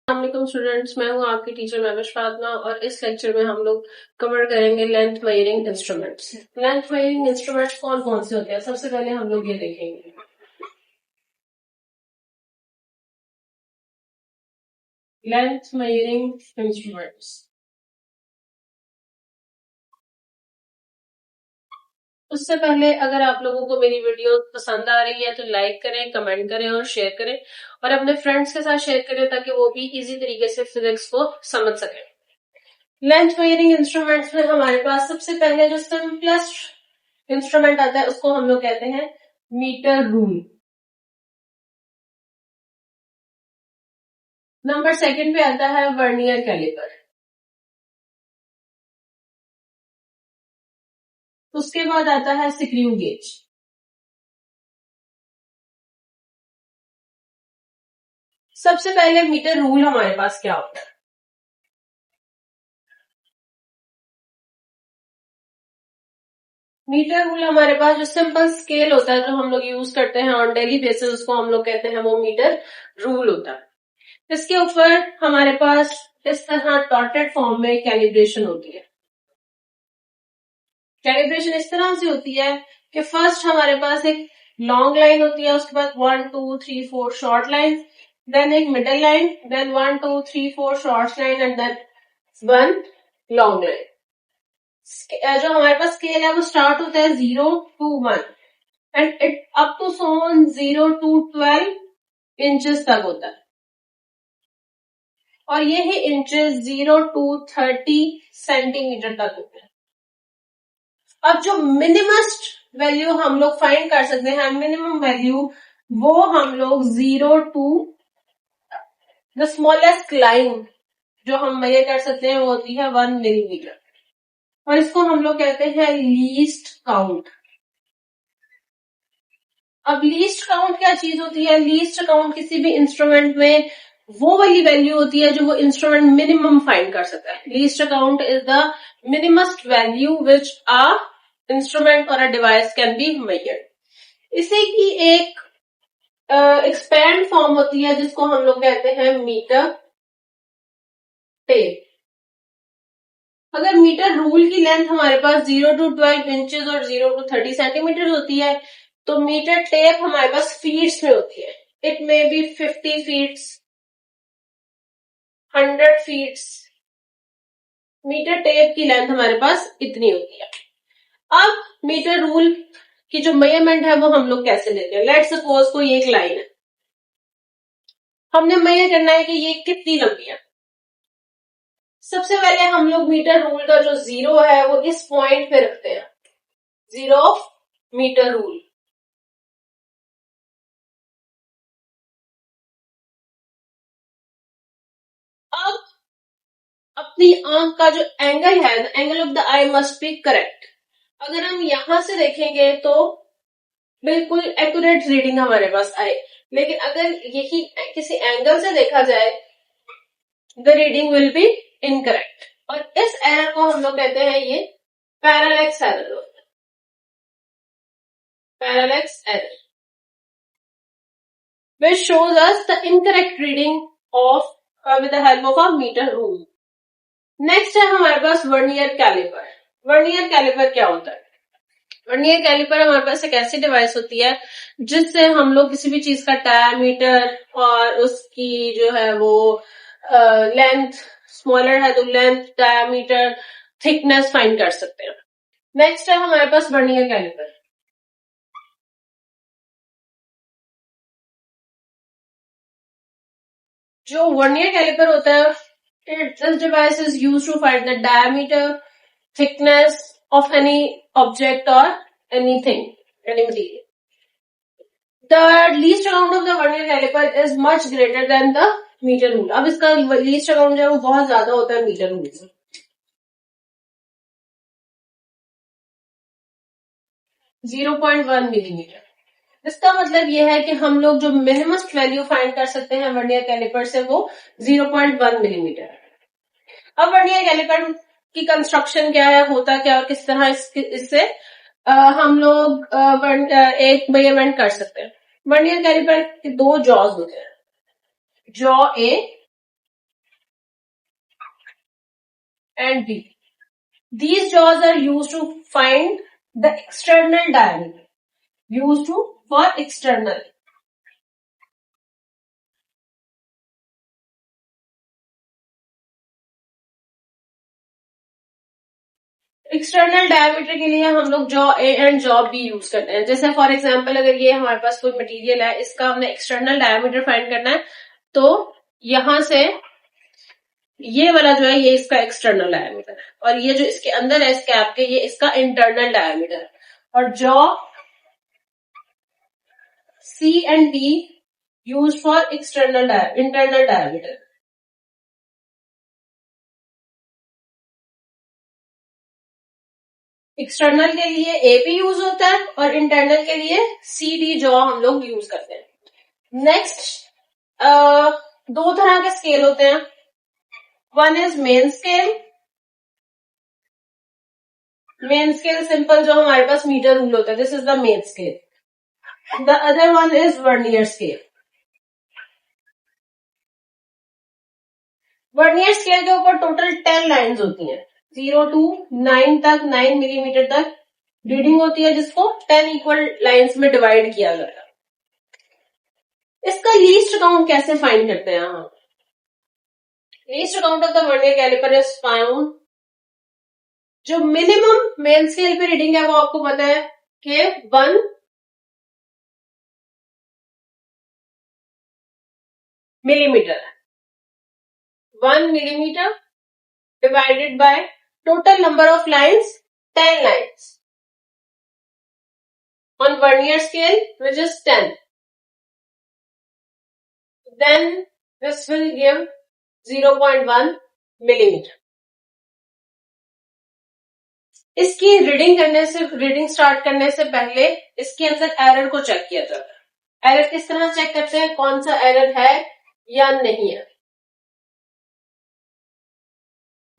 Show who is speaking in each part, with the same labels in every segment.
Speaker 1: अस्सलाम स्टूडेंट्स, मैं हूं आपकी टीचर महविश फातिमा और इस लेक्चर में हम लोग कवर करेंगे length measuring instruments. Length measuring instruments कौन कौन से होते हैं, सबसे पहले हम लोग ये देखेंगे लेंथ मेजरिंग इंस्ट्रूमेंट्स। उससे पहले अगर आप लोगों को मेरी वीडियो पसंद आ रही है तो लाइक करें, कमेंट करें और शेयर करें और अपने फ्रेंड्स के साथ शेयर करें ताकि वो भी इजी तरीके से फिजिक्स को समझ सकें। लेंथ मेजरिंग इंस्ट्रूमेंट्स में हमारे पास सबसे पहले जो सिंपलेस्ट इंस्ट्रूमेंट आता है उसको हम लोग कहते हैं मीटर रूल। नंबर सेकंड पे आता है वर्नियर कैलिपर। उसके बाद आता है स्क्रू गेज। सबसे पहले मीटर रूल हमारे पास क्या होता है? मीटर रूल हमारे पास जो सिंपल स्केल होता है जो हम लोग यूज करते हैं ऑन डेली बेसिस, उसको हम लोग कहते हैं वो मीटर रूल होता है। इसके ऊपर हमारे पास इस तरह डॉटेड फॉर्म में कैलिब्रेशन होती है। कैलिब्रेशन इस तरह से होती है कि फर्स्ट हमारे पास एक लॉन्ग लाइन होती है, उसके बाद 1 2 3 4 शॉर्ट लाइन, देन एक middle line, then 1 2 3 4 short line and then 1 long line. जो हमारे पास स्केल है वो स्टार्ट होता है 0 to 1 and it up to soon 0 to 12 inches तक होता है और ये ही इंचेस 0 to 30 सेंटीमीटर तक होते हैं। अब जो मिनिमस्ट वैल्यू हम लोग फाइंड कर सकते हैं, मिनिमम वैल्यू, वो हम लोग 0 टू द स्मॉलेस्ट लाइन जो हम मेजर कर सकते हैं वो होती है 1 मिलीमीटर और इसको हम लोग कहते हैं लीस्ट काउंट। अब लीस्ट काउंट क्या चीज होती है? लीस्ट काउंट किसी भी इंस्ट्रूमेंट में वो वाली वैल्यू होती है जो वो इंस्ट्रूमेंट मिनिमम फाइंड कर सकता है। Least count is the minimumest value which a instrument और a device can be measured. इसी की एक एक्सपैंड फॉर्म होती है जिसको हम लोग कहते हैं मीटर टेप। अगर मीटर रूल की लेंथ हमारे पास 0 to 12 इंचेस और 0 to 30 सेंटीमीटर होती है तो मीटर टेप हमारे पास फीट्स में होती है। It may be 50 feets, 100 feets. Metre tape की लेंथ हमारे पास इतनी होती है। अब मीटर रूल की जो मेजरमेंट है वो हम लोग कैसे लेते हैं? लेट्स सपोज कोई एक लाइन है, हमने मेजर करना है कि ये कितनी लंबी है। सबसे पहले हम लोग मीटर रूल का जो 0 है वो इस पॉइंट पे रखते हैं, 0 ऑफ मीटर रूल। अब अपनी आंख का जो एंगल है, angle of the I must be correct. अगर हम यहां से देखेंगे तो बिल्कुल एक्यूरेट रीडिंग हमारे पास आए, लेकिन अगर यही किसी एंगल से देखा जाए the reading will be incorrect और इस एरर को हम लोग कहते हैं ये पैरालैक्स एरर होता है। Parallax error which shows us the incorrect reading of with the help of a meter rule. Next है हमारे पास वर्नियर कैलिपर। वर्नियर कैलिपर क्या होता है? वर्नियर कैलिपर हमारे पास एक ऐसी डिवाइस होती है जिससे हम लोग किसी भी चीज का डायमीटर और उसकी जो है वो लेंथ, स्मॉलर है तो लेंथ, डायमीटर, थिकनेस फाइंड कर सकते हैं। नेक्स्ट है हमारे पास वर्नियर कैलिपर। जो वर्नियर कैलिपर होता है, this device is used to find the diameter, thickness of any object or anything, any material. The least amount of the vernier caliper is much greater than the meter rule. अब इसका least amount जो है वो बहुत ज्यादा होता है metre rule से। 0.1 मिलीमीटर। इसका मतलब यह है कि हम लोग जो मिनिमस्ट वैल्यू फाइंड कर सकते हैं वर्नियर कैलिपर से वो 0.1 मिलीमीटर है। अब वर्नियर कैलिपर की कंस्ट्रक्शन क्या है, होता क्या और किस तरह इससे हम लोग एक मेजरमेंट कर सकते हैं। वर्नियर कैलिपर के दो जॉज होते हैं, jaw A and B. These jaws are used to find the external diameter. Used to for external. External diameter के लिए हम लोग jaw A and jaw B use करते हैं. जैसे फॉर एग्जांपल अगर ये हमारे पास कोई मटेरियल है, इसका हमने एक्सटर्नल डायमीटर फाइंड करना है, तो यहां से ये वाला जो है ये इसका एक्सटर्नल डायमीटर है, और ये जो इसके अंदर है इस कैप के, ये इसका इंटरनल डायमीटर है. और jaw C and D use for internal diameter. External के लिए ए भी यूज होता है और इंटरनल के लिए सी डी जॉ हम लोग यूज करते हैं. नेक्स्ट, दो तरह के स्केल होते हैं. One is main scale. Main scale simple जो हमारे पास मीटर रूल होता है, this is the main scale. The other one is vernier scale. Vernier scale के ऊपर टोटल 10 लाइंस होती हैं. 0 to 9 तक, 9 मिलीमीटर तक रीडिंग होती है, जिसको 10 इक्वल लाइंस में डिवाइड किया गया. इसका लीस्ट काउंट कैसे फाइंड करते हैं हम? Least count of the vernier caliper is found. जो मिनिमम मेन स्केल पे रीडिंग है वो आपको पता है कि 1 मिलीमीटर है. 1 millimeter divided by total number of lines, 10 lines on vernier scale, which is 10. Then this will give 0.1 millimeter. इसकी रीडिंग स्टार्ट करने से पहले इसके अंदर एरर को चेक किया जाता है. एरर किस तरह चेक करते हैं, कौन सा एरर है या नहीं है.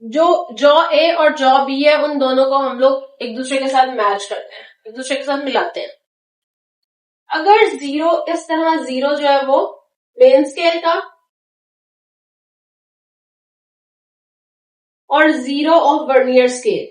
Speaker 1: जो जॉ ए और जॉ बी है उन दोनों को हम लोग एक दूसरे के साथ मैच करते हैं, एक दूसरे के साथ मिलाते हैं. अगर जीरो, इस तरह जीरो जो है वो मेन स्केल का और जीरो ऑफ वर्नियर स्केल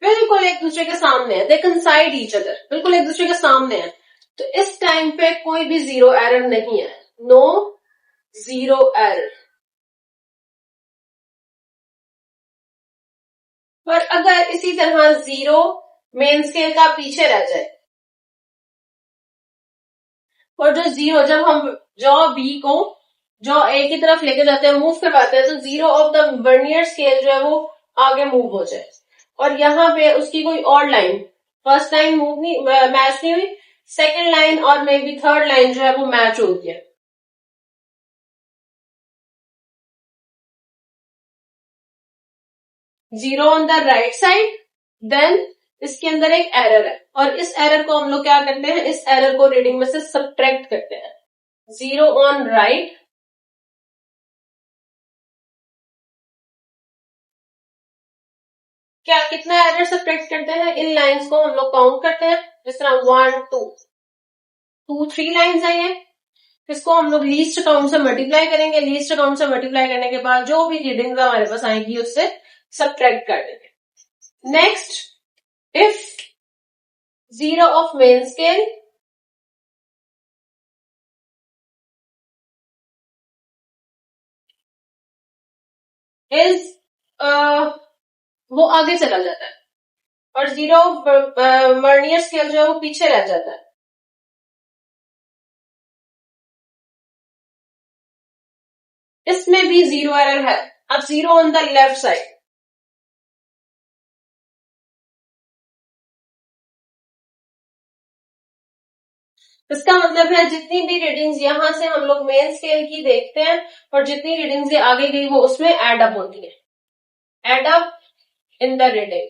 Speaker 1: बिल्कुल एक दूसरे के सामने है, दे कंसाइड ईच अदर, बिल्कुल एक दूसरे के सामने है, तो इस टाइम पे कोई भी जीरो एरर नहीं है. No zero error. पर अगर इसी तरह जीरो मेन स्केल का पीछे रह जाए और जो जीरो, जब हम जॉ बी को जॉ ए की तरफ लेके जाते हैं, मूव करवाते हैं, तो zero of the vernier scale जो है वो आगे मूव हो जाए, और यहाँ पे उसकी कोई और लाइन, फर्स्ट लाइन मूव नहीं, मैच नहीं हुई, सेकंड लाइन और मे बी थर्ड लाइन जो है वो मैच हो गया. Zero on the right side, then इसके अंदर एक एरर है, और इस एरर को हम लोग क्या करते हैं, इस एरर को रीडिंग में से सब्ट्रैक्ट करते हैं. जीरो ऑन राइट, क्या कितना एरर सब्ट्रैक्ट करते हैं, इन लाइंस को हम लोग काउंट करते हैं. जिस तरह 1 2 3 लाइंस है ये, इसको हम लोग लीस्ट काउंट से मल्टीप्लाई करेंगे. लीस्ट काउंट से मल्टीप्लाई करने के बाद जो भी रीडिंग हमारे पास आएगी उससे सब्ट्रैक्ट कर देंगे. Next, if zero of main scale is वो आगे चला जाता है, और जीरो ऑफ वर्नियर स्केल जो है वो पीछे रह जाता है. इसमें भी जीरो एरर है. अब zero on the left side, इसका मतलब है जितनी भी रीडिंग्स यहां से हम लोग मेन स्केल की देखते हैं और जितनी रीडिंग्स ये आगे गई वो उसमें एड अप होती है. Add up in the reading.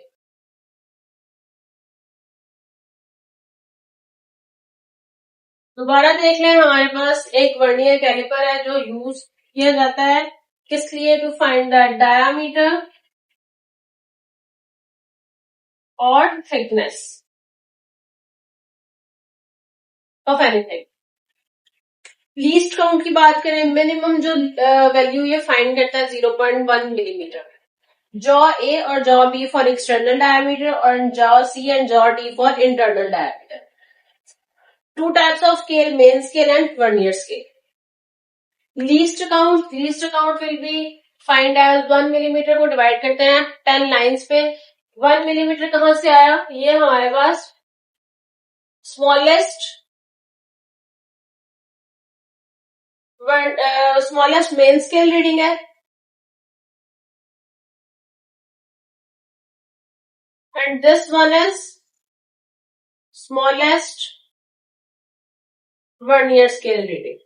Speaker 1: दोबारा देख लें, हमारे पास एक वर्नियर कैलिपर है जो यूज किया जाता है किस लिए, टू फाइंड द डायामीटर और thickness of anything. Least count की बात करें, मिनिमम जो वैल्यू ये फाइंड करता है 0.1 मिलीमीटर. जॉ ए और jaw B for external diameter और jaw C and jaw D for internal diameter. Two types of scale, main scale and vernier scale. Least count will be find as 1 millimeter को divide करते हैं 10 lines पे. 1 millimeter कहां से आया? ये हमारे पास स्मॉलेस्ट मेन स्केल रीडिंग है and this one is smallest vernier scale reading.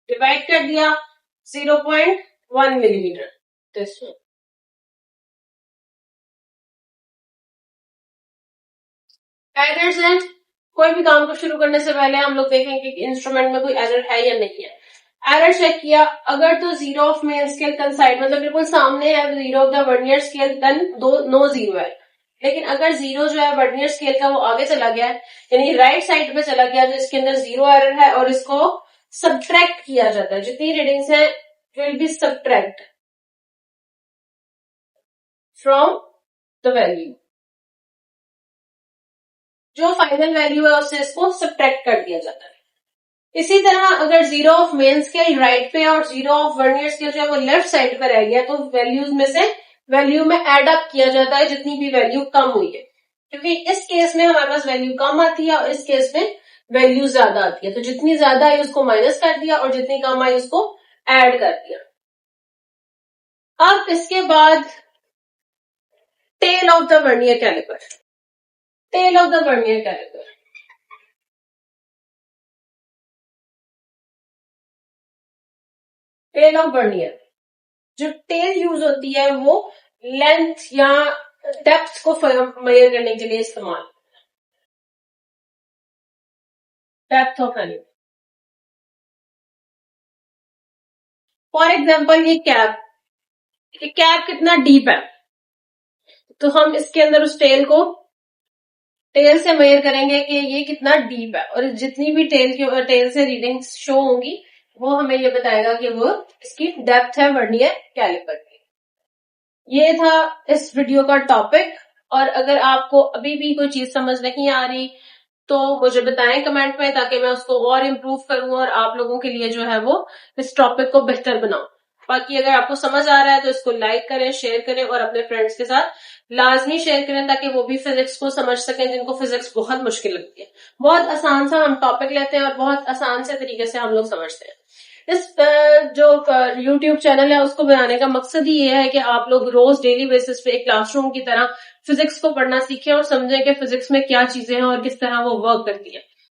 Speaker 1: Divide कर दिया 0.1 मिलीमीटर. This one. एरर्स हैं. कोई भी काम को शुरू करने से पहले हम लोग देखेंगे कि इंस्ट्रूमेंट में कोई एरर है या नहीं है. एरर चेक किया, अगर तो zero of main scale coincide मतलब बिल्कुल सामने है zero of the vernier scale, then no zero है. लेकिन अगर जीरो जो है वर्नियर स्केल का वो आगे चला गया है, यानी राइट साइड पे चला गया, तो इसके अंदर जीरो एरर है और इसको सब्ट्रैक्ट किया जाता है. जितनी रीडिंग्स है will be subtract from the value. जो फाइनल वैल्यू है उससे इसको सब्ट्रैक्ट कर दिया जाता है. इसी तरह अगर zero of main scale right पे और जीरो ऑफ वर्नियर स्केल जो है वो लेफ्ट साइड पे रह गया, तो वैल्यूज में से वैल्यू में एड अप किया जाता है जितनी भी वैल्यू कम हुई है. क्योंकि इस केस में हमारे पास वैल्यू कम आती है और इस केस में वैल्यू ज्यादा आती है. तो जितनी ज्यादा आई उसको माइनस कर दिया और जितनी कम आई उसको ऐड कर दिया. अब इसके बाद tail of the vernier caliper. Tail of the vernier caliper. Tail of vernier, जो टेल यूज होती है वो लेंथ या डेप्थ को मेजर करने के लिए इस्तेमाल. Depth of animal. For example ये कैप कितना डीप है, तो हम इसके अंदर उस टेल से मेजर करेंगे कि ये कितना डीप है. और जितनी भी टेल से रीडिंग शो होंगी वो हमें ये बताएगा कि वो इसकी डेप्थ है वर्नियर कैलिपर की. ये था इस वीडियो का टॉपिक. और अगर आपको अभी भी कोई चीज समझ नहीं आ रही तो मुझे बताएं कमेंट में, ताकि मैं उसको और इम्प्रूव करूं और आप लोगों के लिए जो है वो इस टॉपिक को बेहतर बनाऊं. बाकी अगर आपको समझ आ रहा है तो इसको लाइक करें, शेयर करें और अपने फ्रेंड्स के साथ लाजमी शेयर करें, ताकि वो भी फिजिक्स को समझ सकें जिनको फिजिक्स बहुत मुश्किल लगती है. बहुत आसान सा हम टॉपिक लेते हैं और बहुत आसान से तरीके से हम लोग समझते हैं. इस जो YouTube चैनल है उसको बनाने का मकसद ही ये है कि आप लोग रोज डेली बेसिस पे एक क्लासरूम की तरह फिजिक्स को पढ़ना सीखें और समझें कि फिजिक्स में क्या चीजें हैं और किस तरह वो वर्क करती है.